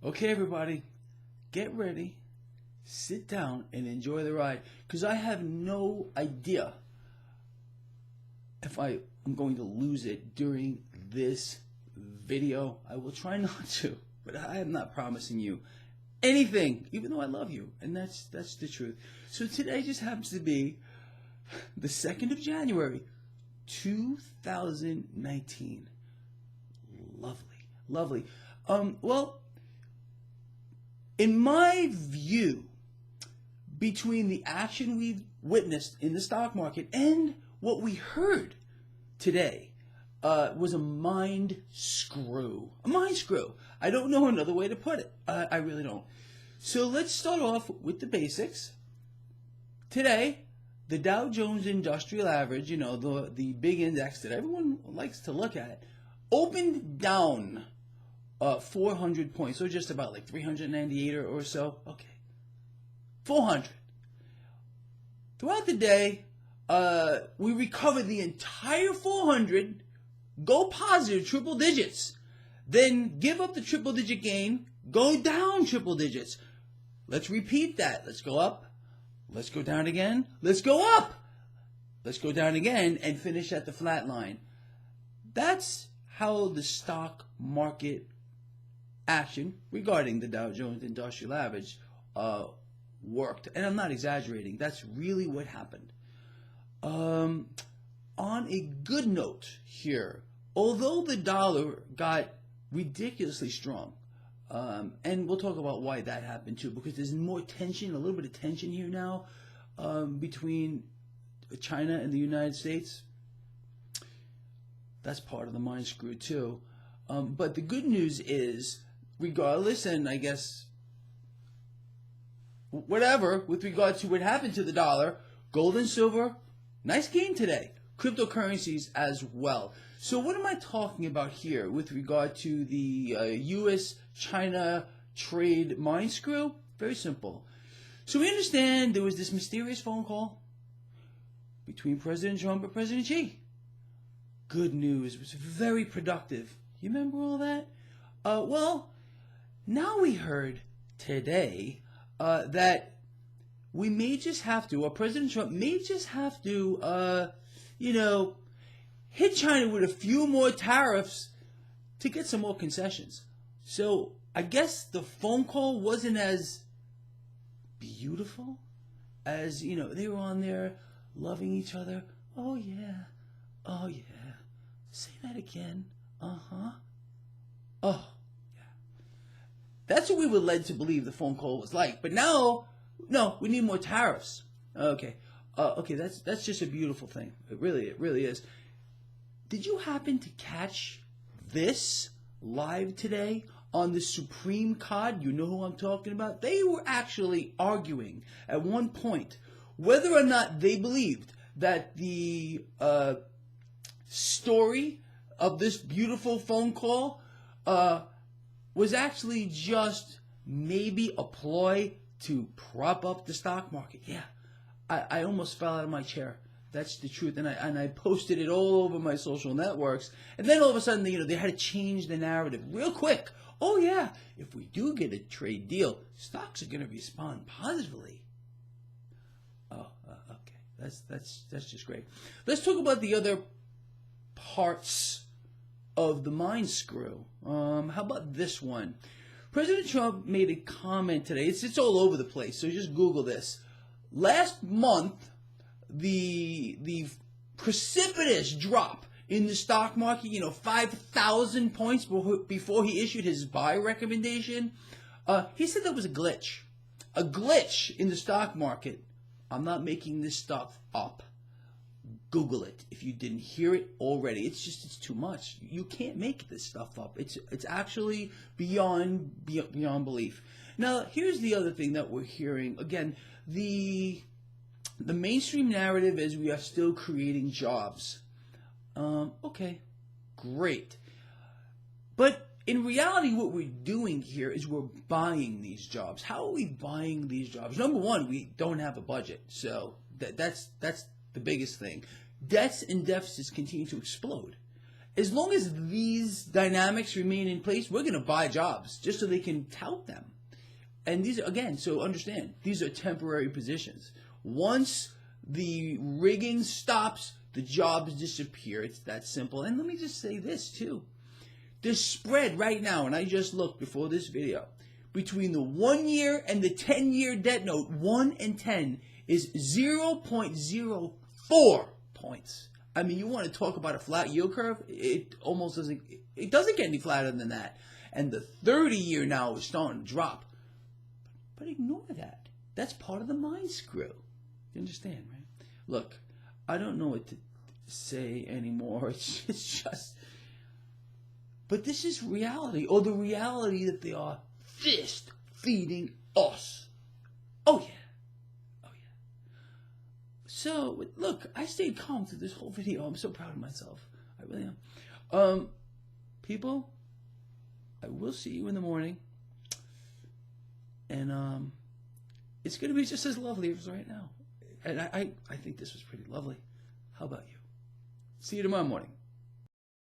Okay, everybody, get ready, sit down, and enjoy the ride. Because I have no idea if I'm going to lose it during this video. I will try not to, but I am not promising you anything, even though I love you, and that's the truth. So today just happens to be the 2nd of January, 2019. Lovely. Well, in my view, between the action we've witnessed in the stock market and what we heard today, was a mind screw. A mind screw. I don't know another way to put it. I really don't. So let's start off with the basics. Today, the Dow Jones Industrial Average, the big index that everyone likes to look at, opened down 400 points, so just about like 398 or so. Okay, 400. Throughout the day, we recovered the entire 400, go positive triple digits, then give up the triple digit gain, go down triple digits. Let's repeat that. Let's go up. Let's go down again. Let's go up. Let's go down again and finish at the flat line. That's how the stock market action regarding the Dow Jones Industrial Average worked. And I'm not exaggerating. That's really what happened. On a good note here, although the dollar got ridiculously strong, and we'll talk about why that happened too, because there's more tension, a little bit of tension here now between China and the United States. That's part of the mind screw too. But the good news is, regardless, and I guess whatever, with regard to what happened to the dollar, gold and silver, nice gain today. Cryptocurrencies as well. So what am I talking about here with regard to the U.S.-China trade mind screw? Very simple. So we understand there was this mysterious phone call between President Trump and President Xi. Good news. It was very productive. You remember all that? Well, now we heard today that we may just have to, or President Trump may just have to, hit China with a few more tariffs to get some more concessions. So I guess the phone call wasn't as beautiful as, they were on there loving each other. Oh yeah. Say that again. Oh, yeah. That's what we were led to believe the phone call was like. But now, no, we need more tariffs. Okay, that's just a beautiful thing. It really is. Did you happen to catch this live today on the Supreme COD? You know who I'm talking about? They were actually arguing at one point whether or not they believed that the story of this beautiful phone call was actually just maybe a ploy to prop up the stock market. Yeah, I almost fell out of my chair. That's the truth, and I posted it all over my social networks. And then all of a sudden, they had to change the narrative real quick. Oh yeah, if we do get a trade deal, stocks are going to respond positively. Oh, okay, that's just great. Let's talk about the other parts of the mind screw. How about this one? President Trump made a comment today. It's all over the place, so just Google this. Last month, the precipitous drop in the stock market, 5,000 points before he issued his buy recommendation, he said that was a glitch in the stock market. I'm not making this stuff up. Google it if you didn't hear it already. It's too much. You can't make this stuff up. It's actually beyond belief. Now, here's the other thing that we're hearing. Again, the mainstream narrative is we are still creating jobs. Okay, great. But in reality, what we're doing here is we're buying these jobs. How are we buying these jobs? Number one, we don't have a budget. So that's the biggest thing. Debts and deficits continue to explode. as long as these dynamics remain in place, we're going to buy jobs just so they can tout them. And these, again, so understand, these are temporary positions. Once the rigging stops, the jobs disappear. It's that simple. And let me just say this too. The spread right now, and I just looked before this video, between the 1 year and the 10-year debt note, 1 and 10, is 0.04 points. I mean, you want to talk about a flat yield curve? It almost doesn't, it doesn't get any flatter than that. And the 30-year now is starting to drop. But ignore that. That's part of the MindScrew. You understand, right? Look, I don't know what to say anymore. It's just, but this is reality, or the reality that they are fist feeding us. Oh yeah. Oh yeah. So look, I stayed calm through this whole video. I'm so proud of myself. I really am. People, I will see you in the morning. And it's going to be just as lovely as right now. And I think this was pretty lovely. How about you? See you tomorrow morning.